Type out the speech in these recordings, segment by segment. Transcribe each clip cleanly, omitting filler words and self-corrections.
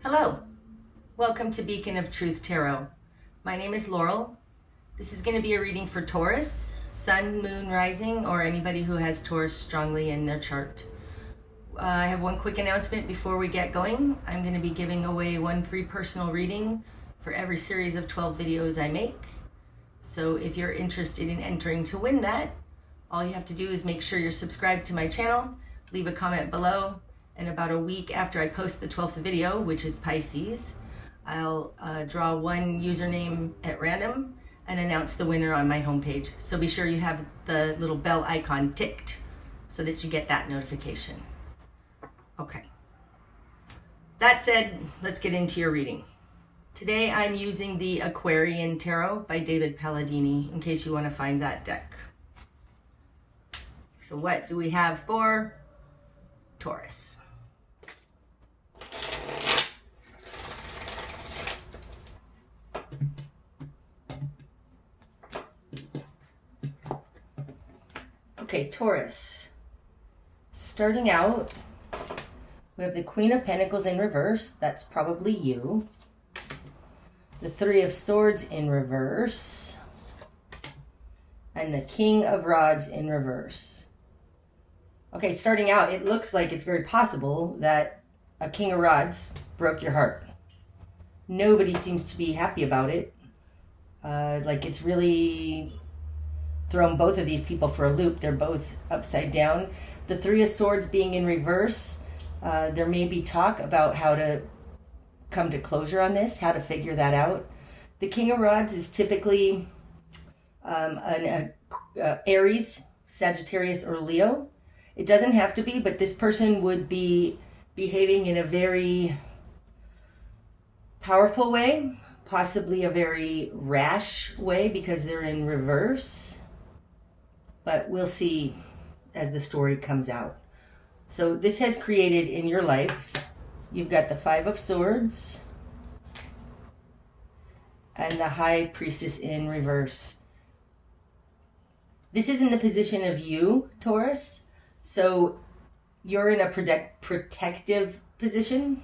Hello, welcome to Beacon of Truth Tarot. My name is Laurel. This is going to be a reading for Taurus, Sun, Moon, Rising, or anybody who has Taurus strongly in their chart. I have one quick announcement before we get going. I'm going to be giving away one free personal reading for every series of 12 videos I make. So if you're interested in entering to win that, all you have to do is make sure you're subscribed to my channel, leave a comment below, and about a week after I post the 12th video, which is Pisces, I'll draw one username at random and announce the winner on my homepage. So be sure you have the little bell icon ticked so that you get that notification. Okay. That said, let's get into your reading. Today I'm using the Aquarian Tarot by David Palladini, in case you want to find that deck. So what do we have for Taurus? Okay, Taurus. Starting out, we have the Queen of Pentacles in reverse. That's probably you. The Three of Swords in reverse. And the King of Rods in reverse. Okay, starting out, it looks like it's very possible that a King of Rods broke your heart. Nobody seems to be happy about it. Like it's really thrown both of these people for a loop. They're both upside down. The Three of Swords being in reverse, there may be talk about how to come to closure on this, how to figure that out. The King of Rods is typically an Aries, Sagittarius, or Leo. It doesn't have to be, but this person would be behaving in a very powerful way, possibly a very rash way because they're in reverse. But we'll see as the story comes out. So this has created in your life, you've got the Five of Swords and the High Priestess in reverse. This is in the position of you, Taurus. So you're in a protective position,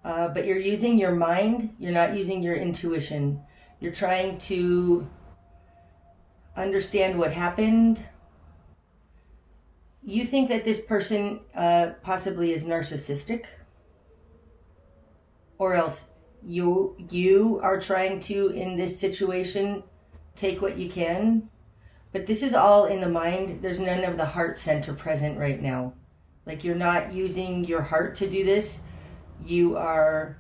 but you're using your mind. You're not using your intuition. You're trying to understand what happened. You think that this person possibly is narcissistic, or else you are trying to, in this situation, take what you can. But this is all in the mind. There's none of the heart center present right now. Like you're not using your heart to do this. You're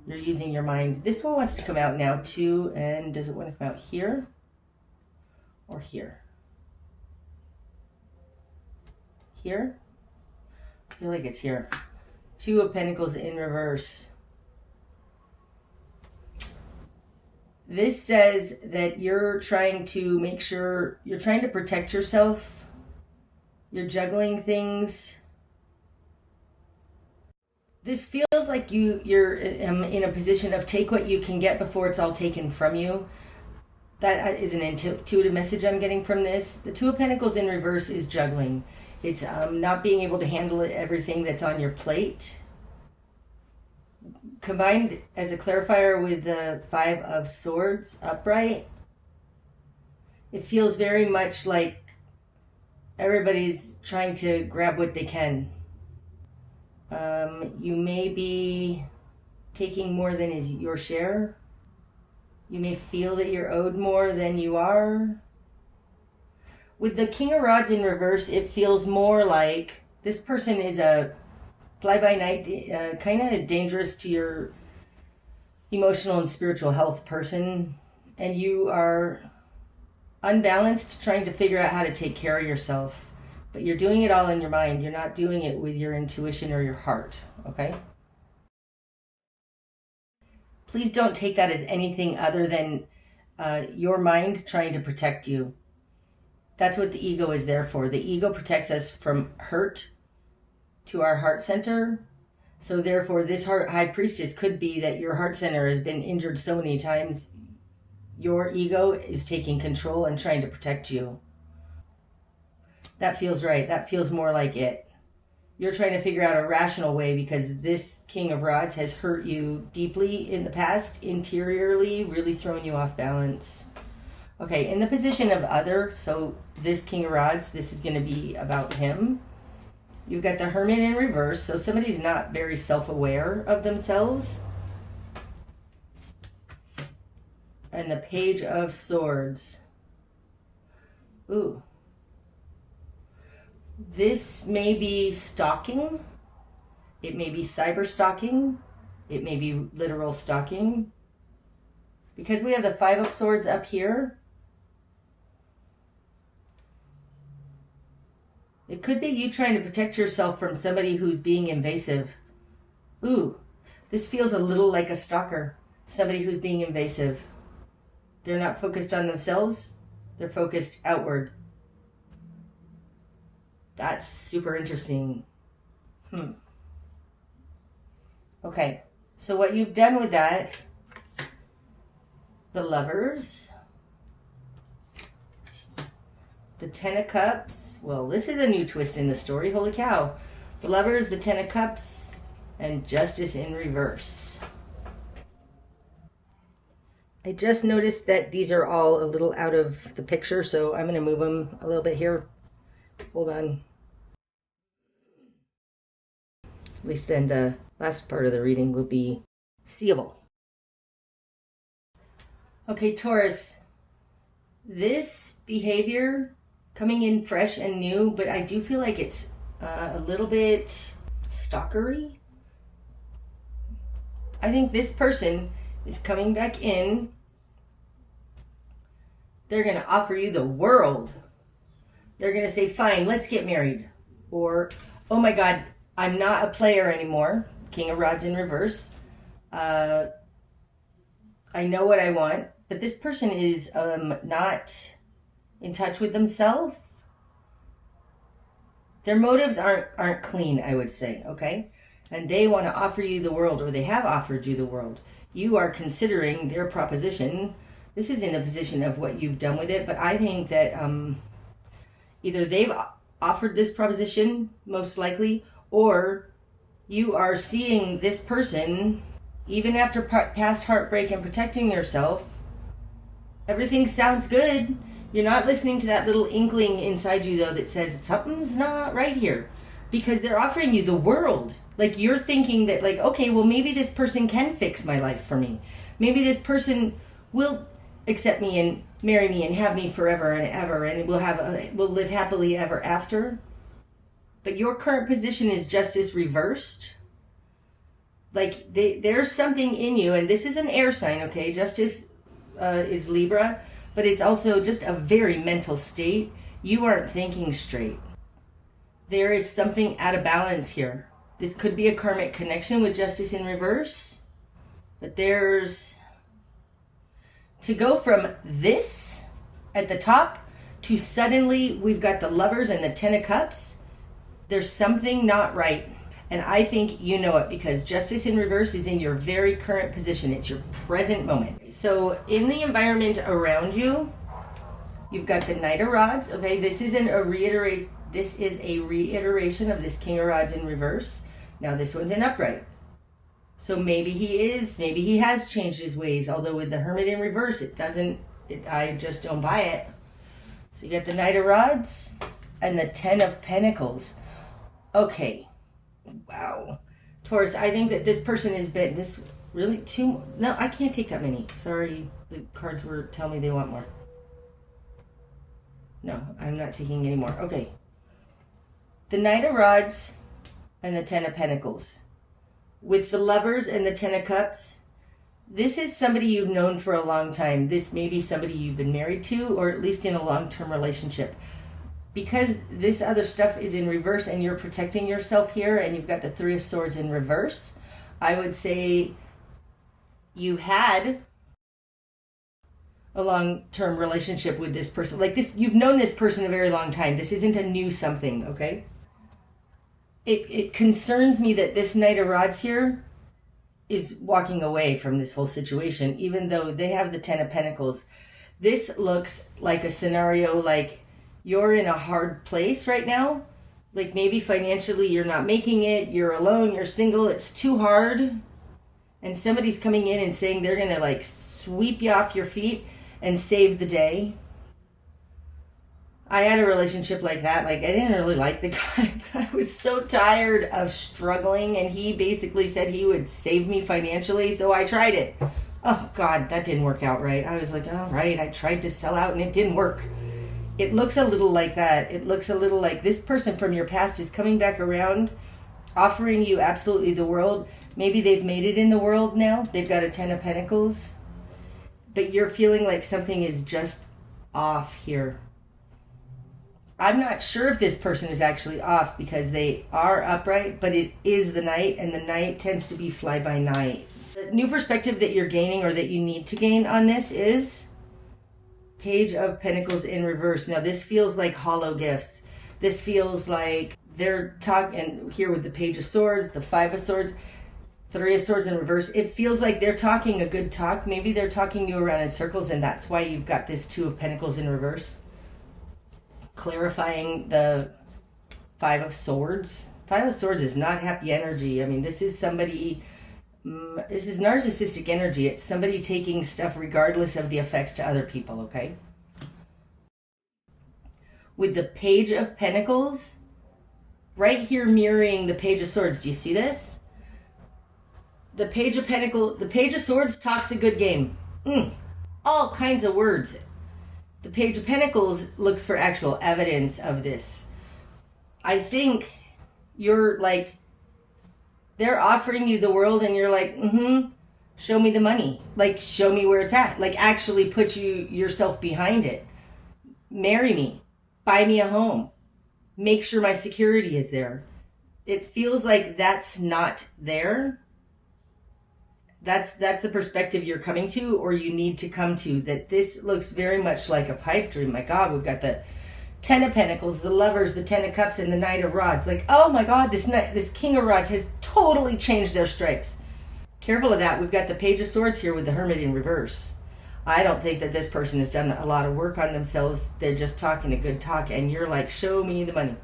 using your mind. This one wants to come out now too. And does it want to come out here or here? Here? I feel like it's here. Two of Pentacles in reverse. This says that you're trying to make sure, you're trying to protect yourself. You're juggling things. This feels like you're in a position of take what you can get before it's all taken from you. That is an intuitive message I'm getting from this. The Two of Pentacles in reverse is juggling. It's not being able to handle everything that's on your plate. Combined as a clarifier with the Five of Swords upright, it feels very much like everybody's trying to grab what they can. You may be taking more than is your share. You may feel that you're owed more than you are. With the King of Rods in reverse, it feels more like this person is a fly-by-night, kind of dangerous to your emotional and spiritual health person. And you are unbalanced, trying to figure out how to take care of yourself. But you're doing it all in your mind. You're not doing it with your intuition or your heart, okay? Please don't take that as anything other than your mind trying to protect you. That's what the ego is there for. The ego protects us from hurt to our heart center. So therefore, this High Priestess could be that your heart center has been injured so many times, your ego is taking control and trying to protect you. That feels right. That feels more like it. you're trying to figure out a rational way because this King of Rods has hurt you deeply in the past, interiorly, really throwing you off balance. Okay, in the position of other, so this King of Rods, this is going to be about him. You've got the Hermit in reverse, so somebody's not very self-aware of themselves. And the Page of Swords. Ooh. This may be stalking. It may be cyber stalking. It may be literal stalking. Because we have the Five of Swords up here, it could be you trying to protect yourself from somebody who's being invasive. Ooh, this feels a little like a stalker. Somebody who's being invasive. They're not focused on themselves. They're focused outward. That's super interesting. Okay, so what you've done with that, the Lovers, the Ten of Cups. Well, this is a new twist in the story. Holy cow. The Lovers, the Ten of Cups, and Justice in reverse. I just noticed that these are all a little out of the picture, so I'm going to move them a little bit here. Hold on. At least then the last part of the reading will be seeable. Okay, Taurus, this behavior coming in fresh and new, but I do feel like it's a little bit stalkery. I think this person is coming back in. They're going to offer you the world. They're going to say, fine, let's get married. Or, oh my God, I'm not a player anymore. King of Rods in reverse. I know what I want. But this person is not in touch with themselves. Their motives aren't clean, I would say, okay? And they want to offer you the world, or they have offered you the world. You are considering their proposition. This is in the position of what you've done with it, but I think that either they've offered this proposition, most likely, or you are seeing this person, even after past heartbreak and protecting yourself, everything sounds good. You're not listening to that little inkling inside you, though, that says something's not right here. Because they're offering you the world. Like, you're thinking that, like, okay, well, maybe this person can fix my life for me. Maybe this person will accept me and marry me and have me forever and ever, and we'll live happily ever after. But your current position is Justice reversed. Like, there's something in you, and this is an air sign, okay? Justice is Libra, but it's also just a very mental state. You aren't thinking straight. There is something out of balance here. This could be a karmic connection with Justice in reverse, but there's, to go from this at the top to suddenly we've got the Lovers and the Ten of Cups, there's something not right. And I think you know it, because Justice in reverse is in your very current position. It's your present moment. So in the environment around you, you've got the Knight of Rods. Okay, this is a reiteration of this King of Rods in reverse. Now this one's in upright. So maybe he has changed his ways. Although with the Hermit in reverse, I just don't buy it. So you got the Knight of Rods and the Ten of Pentacles. Okay. Wow. Taurus, I think that this person has been no, I can't take that many. Sorry, the cards were telling me they want more. No, I'm not taking any more. Okay. The Knight of Rods and the Ten of Pentacles. With the Lovers and the Ten of Cups, this is somebody you've known for a long time. This may be somebody you've been married to, or at least in a long-term relationship. Because this other stuff is in reverse and you're protecting yourself here, and you've got the Three of Swords in reverse, I would say you had a long-term relationship with this person. Like this, you've known this person a very long time. This isn't a new something, okay? It concerns me that this Knight of Rods here is walking away from this whole situation, even though they have the Ten of Pentacles. This looks like a scenario like you're in a hard place right now, Like maybe financially you're not making it, you're alone, you're single, it's too hard. And somebody's coming in and saying they're going to like sweep you off your feet and save the day. I had a relationship like that. Like, I didn't really like the guy, but I was so tired of struggling. And he basically said he would save me financially. So I tried it. Oh, God, that didn't work out right. I was like, all right, I tried to sell out and it didn't work. It looks a little like that. It looks a little like this person from your past is coming back around, offering you absolutely the world. Maybe they've made it in the world now. They've got a 10 of Pentacles. But you're feeling like something is just off here. I'm not sure if this person is actually off because they are upright, but it is the night, and the night tends to be fly by night. The new perspective that you're gaining or that you need to gain on this is Page of Pentacles in reverse. Now this feels like hollow gifts. This feels like they're talking here with the Page of Swords, the Five of Swords, Three of Swords in reverse. It feels like they're talking a good talk. Maybe they're talking you around in circles, and that's why you've got this Two of Pentacles in reverse. Clarifying the Five of Swords. Five of Swords is not happy energy. I mean, this is somebody, this is narcissistic energy. It's somebody taking stuff regardless of the effects to other people, okay? With the Page of Pentacles, right here mirroring the Page of Swords. Do you see this? The Page of Pentacles, the Page of Swords talks a good game. All kinds of words. The Page of Pentacles looks for actual evidence of this. I think you're like, they're offering you the world and you're like, show me the money. Like, show me where it's at. Like, actually put yourself behind it. Marry me. Buy me a home. Make sure my security is there. It feels like that's not there. That's the perspective you're coming to, or you need to come to, that this looks very much like a pipe dream. My God, we've got the Ten of Pentacles, the Lovers, the Ten of Cups, and the Knight of Rods. Like, oh my God, this King of Rods has totally changed their stripes. Careful of that. We've got the Page of Swords here with the Hermit in reverse. I don't think that this person has done a lot of work on themselves. They're just talking a good talk, and you're like, show me the money.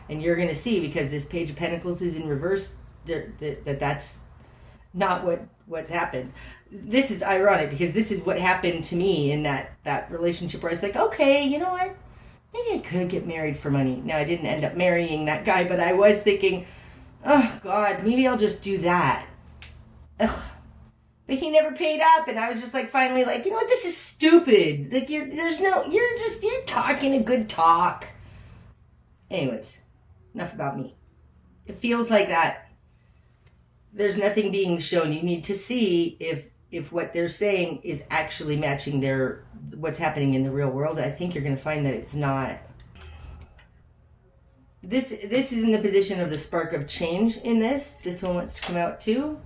And you're going to see, because this Page of Pentacles is in reverse, that's not what's happened. This is ironic because this is what happened to me in that relationship where I was like, okay, you know what? Maybe I could get married for money. Now, I didn't end up marrying that guy, but I was thinking, oh God, maybe I'll just do that. Ugh. But he never paid up, and I was just like, finally, like, you know what? This is stupid. Like, you're talking a good talk. Anyways, enough about me. It feels like that. There's nothing being shown. You need to see if what they're saying is actually matching what's happening in the real world. I think you're going to find that it's not. This is in the position of the spark of change in this. This one wants to come out too.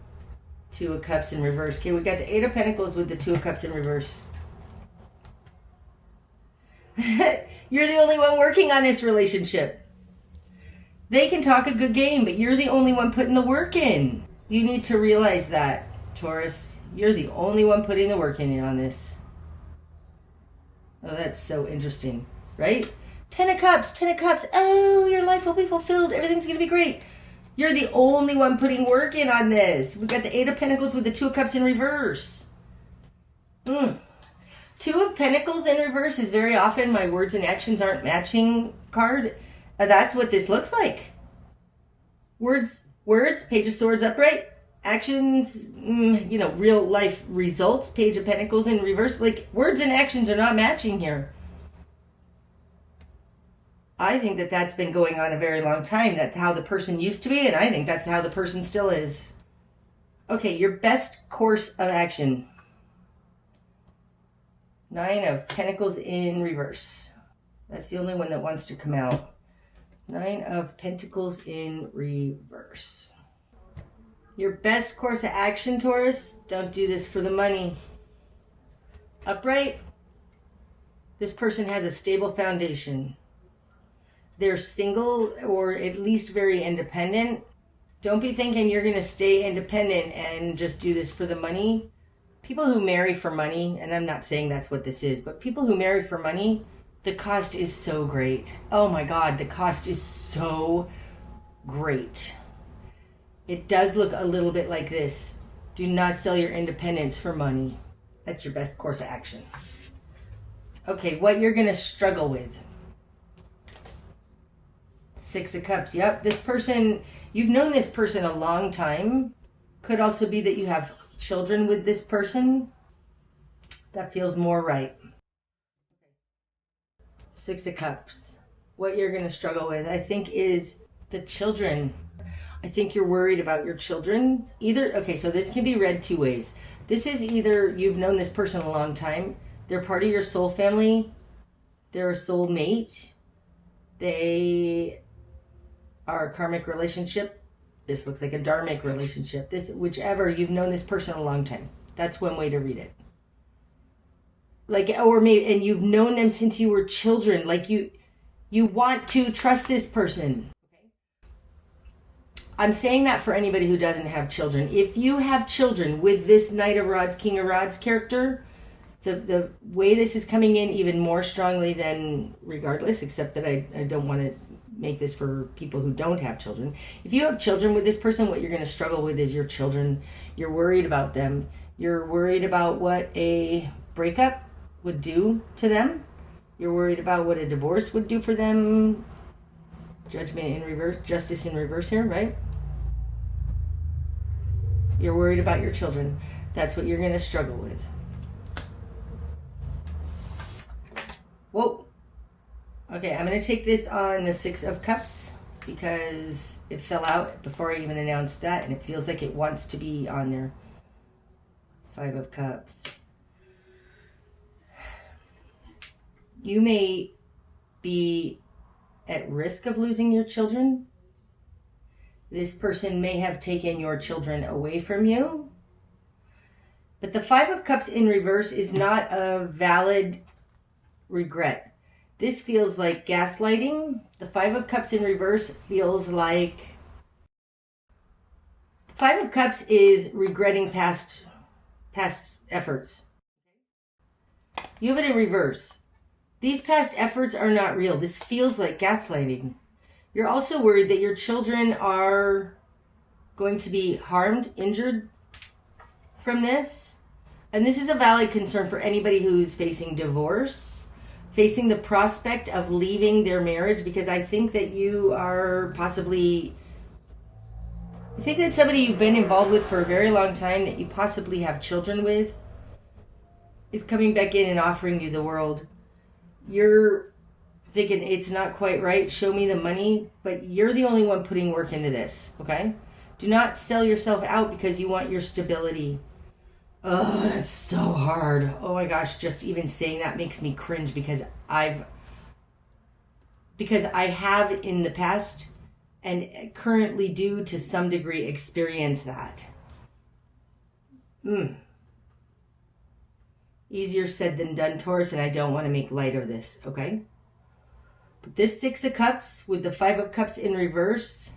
Two of Cups in reverse. Okay, we got the Eight of Pentacles with the Two of Cups in reverse. You're the only one working on this relationship. They can talk a good game, but you're the only one putting the work in. You need to realize that, Taurus. You're the only one putting the work in on this. Oh, that's so interesting, right? Ten of Cups, Ten of Cups. Oh, your life will be fulfilled. Everything's going to be great. You're the only one putting work in on this. We've got the Eight of Pentacles with the Two of Cups in reverse. Two of Pentacles in reverse is very often my words and actions aren't matching card. That's what this looks like. Words, Page of Swords upright. Actions, real life results. Page of Pentacles in reverse. Like, words and actions are not matching here. I think that that's been going on a very long time. That's how the person used to be, and I think that's how the person still is. Okay, your best course of action. Nine of Pentacles in reverse. That's the only one that wants to come out. Nine of Pentacles in reverse. Your best course of action, Taurus, don't do this for the money. Upright, this person has a stable foundation. They're single or at least very independent. Don't be thinking you're going to stay independent and just do this for the money. People who marry for money, and I'm not saying that's what this is, but people who marry for money, The cost is so great. Oh my God, the cost is so great. It does look a little bit like this. Do not sell your independence for money. That's your best course of action. Okay, what you're going to struggle with. Six of Cups. Yep, this person, you've known this person a long time. Could also be that you have children with this person. That feels more right. Six of Cups. What you're going to struggle with, I think, is the children. I think you're worried about your children. Okay, so this can be read two ways. This is either you've known this person a long time. They're part of your soul family. They're a soul mate. They are a karmic relationship. This looks like a dharmic relationship. Whichever, you've known this person a long time. That's one way to read it. Or maybe, and you've known them since you were children. You want to trust this person. Okay. I'm saying that for anybody who doesn't have children. If you have children with this Knight of Rods, King of Rods character, the way this is coming in even more strongly than regardless, except that I don't want to make this for people who don't have children. If you have children with this person, what you're going to struggle with is your children. You're worried about them. You're worried about what a breakup would do to them. You're worried about what a divorce would do for them. Judgment in reverse, justice in reverse here, right? You're worried about your children. That's what you're going to struggle with. Whoa. Okay, I'm going to take this on the Six of Cups because it fell out before I even announced that, and it feels like it wants to be on there. Five of Cups. You may be at risk of losing your children. This person may have taken your children away from you. But the Five of Cups in reverse is not a valid regret. This feels like gaslighting. The Five of Cups in reverse feels like... The Five of Cups is regretting past efforts. You have it in reverse. These past efforts are not real. This feels like gaslighting. You're also worried that your children are going to be harmed, injured from this. And this is a valid concern for anybody who's facing divorce, facing the prospect of leaving their marriage, because I think that you are possibly... I think that somebody you've been involved with for a very long time that you possibly have children with is coming back in and offering you the world. You're thinking it's not quite right, show me the money, but you're the only one putting work into this, okay? Do not sell yourself out because you want your stability. Oh, that's so hard. Oh my gosh, just even saying that makes me cringe because I have in the past and currently do to some degree experience that. Easier said than done, Taurus, and I don't want to make light of this, okay? But this Six of Cups with the Five of Cups in reverse,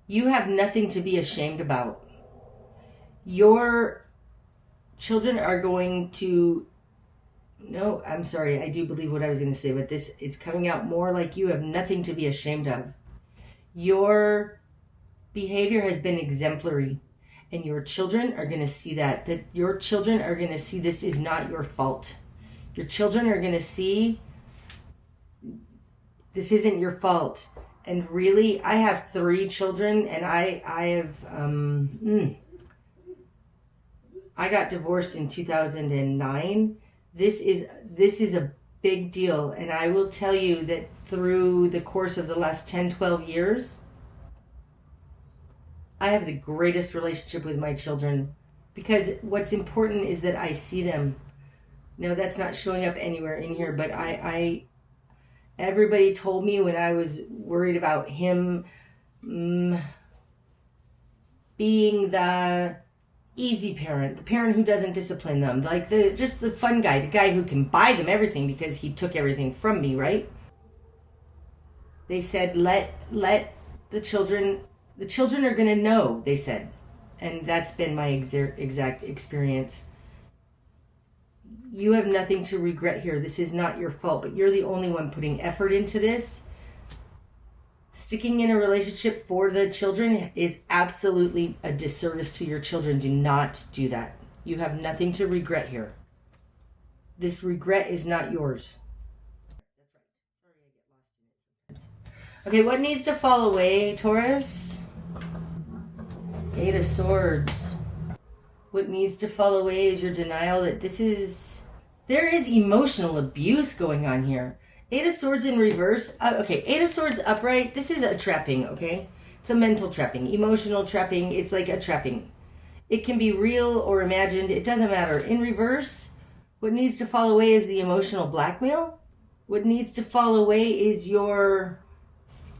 you have nothing to be ashamed about. Your children are going to... No, I'm sorry, I do believe what I was going to say, but it's coming out more like you have nothing to be ashamed of. Your behavior has been exemplary. And your children are going to see that your children are going to see this is not your fault. Your children are going to see this isn't your fault. And really, I have 3 children, and I got divorced in 2009. This is a big deal. And I will tell you that through the course of the last 10, 12 years, I have the greatest relationship with my children because what's important is that I see them. No, that's not showing up anywhere in here, but everybody told me when I was worried about him being the easy parent, the parent who doesn't discipline them, like just the fun guy, the guy who can buy them everything because he took everything from me, right? They said, let the children are going to know, they said. And that's been my exact experience. You have nothing to regret here. This is not your fault, but you're the only one putting effort into this. Sticking in a relationship for the children is absolutely a disservice to your children. Do not do that. You have nothing to regret here. This regret is not yours. That's right. Sorry, I get lost in it sometimes. Okay, what needs to fall away, Taurus? 8 of Swords. What needs to fall away is your denial that there is emotional abuse going on here. 8 of Swords in reverse. Okay, 8 of Swords upright. This is a trapping, okay? It's a mental trapping, emotional trapping. It's like a trapping. It can be real or imagined. It doesn't matter. In reverse, what needs to fall away is the emotional blackmail. What needs to fall away is your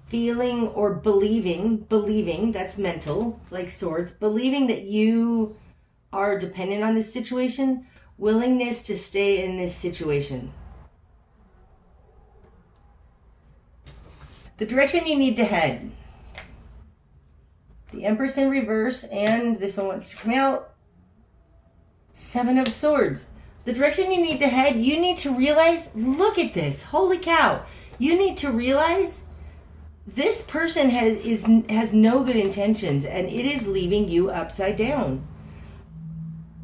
feeling or believing, that's mental, like Swords, believing that you are dependent on this situation, willingness to stay in this situation. The direction you need to head. The Empress in reverse, and this one wants to come out. 7 of Swords. The direction you need to head, you need to realize, look at this, holy cow. You need to realize this person has no good intentions, and it is leaving you upside down.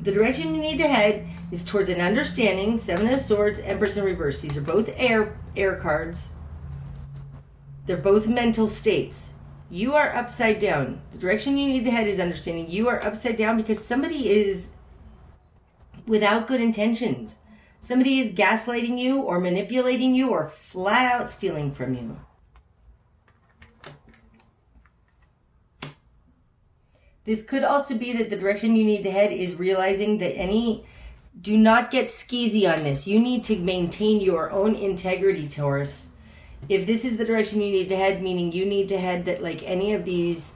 The direction you need to head is towards an understanding. 7 of Swords, Empress in reverse. These are both air cards. They're both mental states. You are upside down. The direction you need to head is understanding. You are upside down because somebody is without good intentions. Somebody is gaslighting you or manipulating you or flat out stealing from you. This could also be that the direction you need to head is realizing that do not get skeezy on this. You need to maintain your own integrity, Taurus. If this is the direction you need to head, meaning you need to head that like any of these,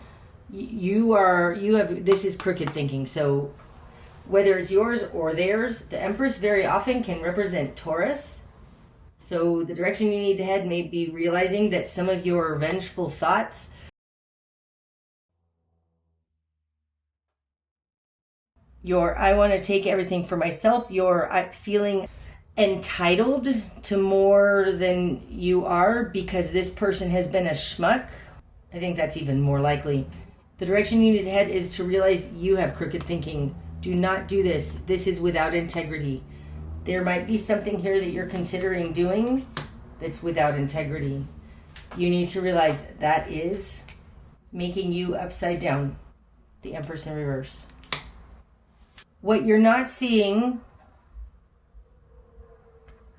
this is crooked thinking. So whether it's yours or theirs, the Empress very often can represent Taurus. So the direction you need to head may be realizing that some of your vengeful thoughts, I want to take everything for myself, you're feeling entitled to more than you are because this person has been a schmuck. I think that's even more likely. The direction you need to head is to realize you have crooked thinking. Do not do this. This is without integrity. There might be something here that you're considering doing that's without integrity. You need to realize that is making you upside down. The Empress in reverse. What you're not seeing,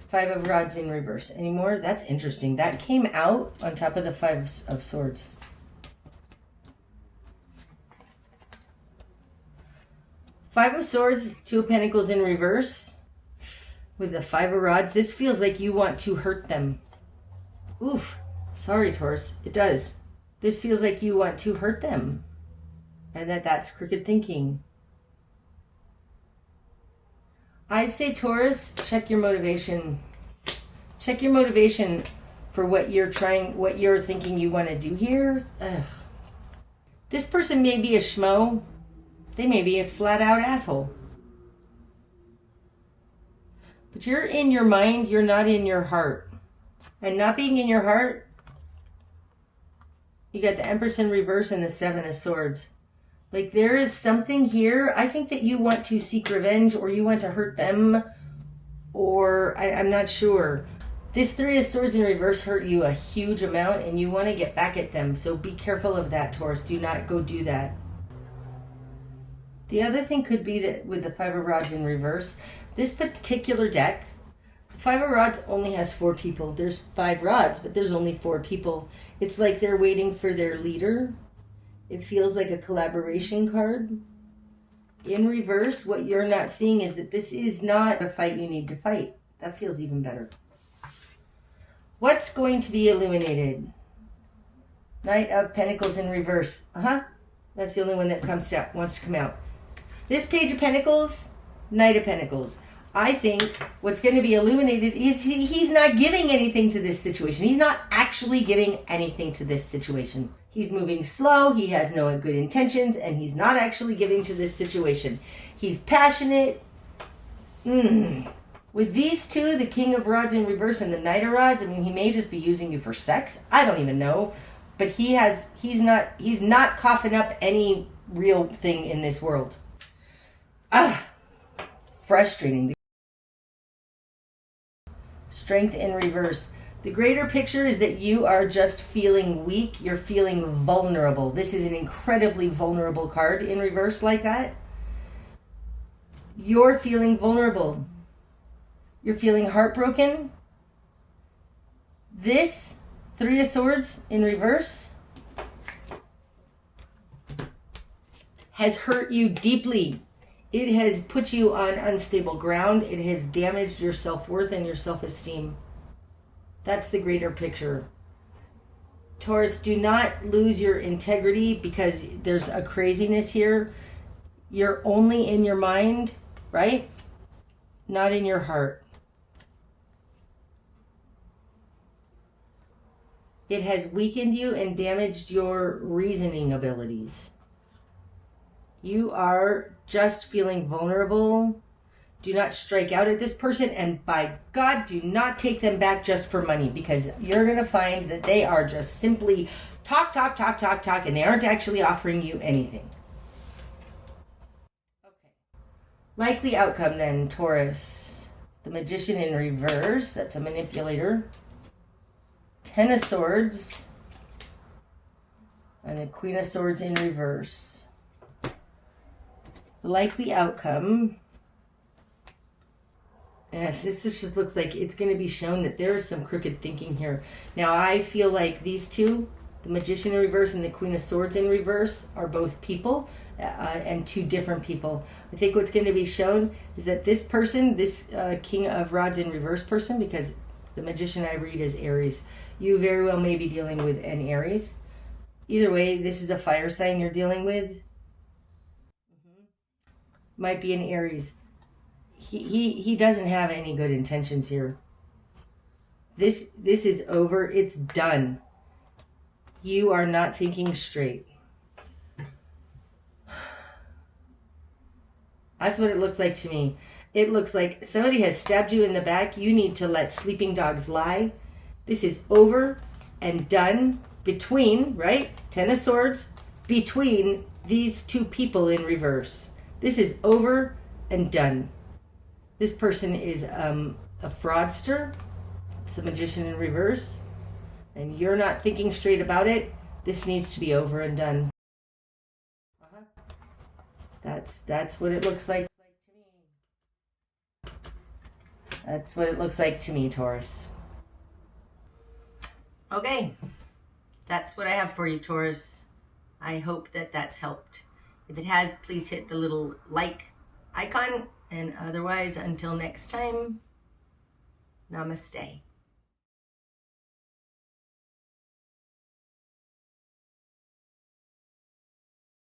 5 of Rods in reverse anymore. That's interesting. That came out on top of the 5 of Swords. Five of Swords, 2 of Pentacles in reverse with the 5 of Rods. This feels like you want to hurt them. Oof. Sorry, Taurus. It does. This feels like you want to hurt them. And that's crooked thinking. I'd say, Taurus, check your motivation. Check your motivation for what you're thinking you want to do here. Ugh. This person may be a schmo. They may be a flat out asshole. But you're in your mind, you're not in your heart. And not being in your heart, you got the Empress in reverse and the 7 of Swords. Like there is something here. I think that you want to seek revenge or you want to hurt them, or I'm not sure. This 3 of Swords in reverse hurt you a huge amount and you want to get back at them. So be careful of that, Taurus. Do not go do that. The other thing could be that with the 5 of Rods in reverse, this particular deck, 5 of Rods only has 4 people. There's 5 rods, but there's only 4 people. It's like they're waiting for their leader. It feels like a collaboration card. In reverse, what you're not seeing is that this is not a fight you need to fight. That feels even better. What's going to be illuminated? Knight of Pentacles in reverse. That's the only one that wants to come out. This Page of Pentacles, Knight of Pentacles. I think what's going to be illuminated is he's not giving anything to this situation. He's not actually giving anything to this situation. He's moving slow, he has no good intentions, and he's not actually giving to this situation. He's passionate. What With these two, the King of Rods in reverse and the Knight of Rods, I mean, he may just be using you for sex. I don't even know. But he's not coughing up any real thing in this world. Frustrating. Strength in reverse. The greater picture is that you are just feeling weak. You're feeling vulnerable. This is an incredibly vulnerable card in reverse like that. You're feeling vulnerable. You're feeling heartbroken. This Three of Swords in reverse has hurt you deeply. It has put you on unstable ground. It has damaged your self-worth and your self-esteem. That's the greater picture. Taurus, do not lose your integrity because there's a craziness here. You're only in your mind, right? Not in your heart. It has weakened you and damaged your reasoning abilities. You are just feeling vulnerable. Do not strike out at this person, and by God, do not take them back just for money, because you're going to find that they are just simply talk, and they aren't actually offering you anything. Okay. Likely outcome then, Taurus. The Magician in reverse, that's a manipulator. Ten of Swords. And the Queen of Swords in reverse. The likely outcome. Yes, this just looks like it's going to be shown that there is some crooked thinking here. Now, I feel like these two, the Magician in reverse and the Queen of Swords in reverse, are both people and two different people. I think what's going to be shown is that this person, this King of Rods in reverse person, because the Magician I read is Aries, you very well may be dealing with an Aries. Either way, this is a fire sign you're dealing with. Might be an Aries. He doesn't have any good intentions here. This is over. It's done. You are not thinking straight. That's what it looks like to me. It looks like somebody has stabbed you in the back. You need to let sleeping dogs lie. This is over and done between, right? Ten of Swords, between these two people in reverse. This is over and done. This person is a fraudster. It's a Magician in reverse. And you're not thinking straight about it. This needs to be over and done. That's what it looks like to me. That's what it looks like to me, Taurus. Okay. That's what I have for you, Taurus. I hope that that's helped. If it has, please hit the little like icon. And otherwise, until next time, namaste.